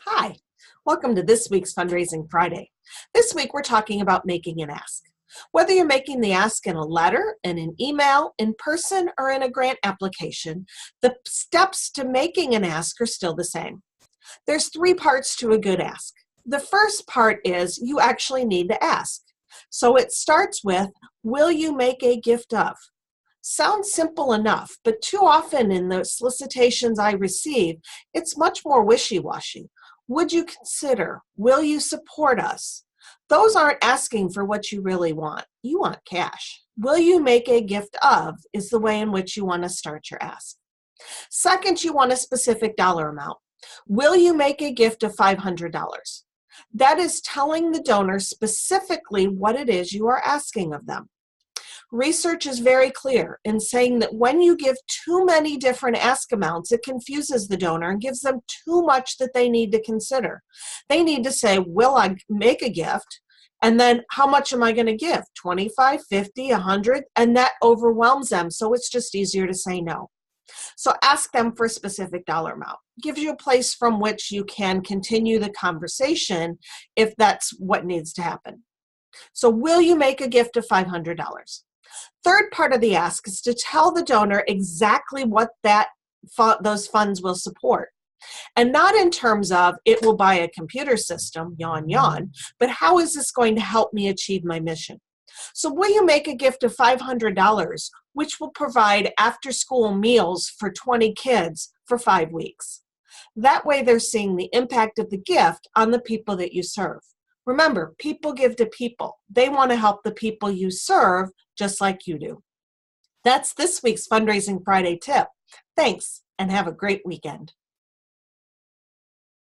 Hi, welcome to this week's Fundraising Friday. This week we're talking about making an ask. Whether you're making the ask in a letter, in an email, in person, or in a grant application, the steps to making an ask are still the same. There's three parts to a good ask. The first part is you actually need to ask. So it starts with, will you make a gift of? Sounds simple enough, but too often in the solicitations I receive, it's much more wishy-washy. Would you consider? Will you support us? Those aren't asking for what you really want. You want cash. Will you make a gift of is the way in which you want to start your ask. Second, you want a specific dollar amount. Will you make a gift of $500? That is telling the donor specifically what it is you are asking of them. Research is very clear in saying that when you give too many different ask amounts, it confuses the donor and gives them too much that they need to consider. They need to say, will I make a gift? And then how much am I going to give? 25, 50, 100? And that overwhelms them. So it's just easier to say no. So ask them for a specific dollar amount. Gives you a place from which you can continue the conversation if that's what needs to happen. So will you make a gift of $500? Third part of the ask is to tell the donor exactly what those funds will support. And not in terms of it will buy a computer system, yawn, yawn, but how is this going to help me achieve my mission? So will you make a gift of $500, which will provide after-school meals for 20 kids for 5 weeks? That way they're seeing the impact of the gift on the people that you serve. Remember, people give to people. They want to help the people you serve just like you do. That's this week's Fundraising Friday tip. Thanks, and have a great weekend.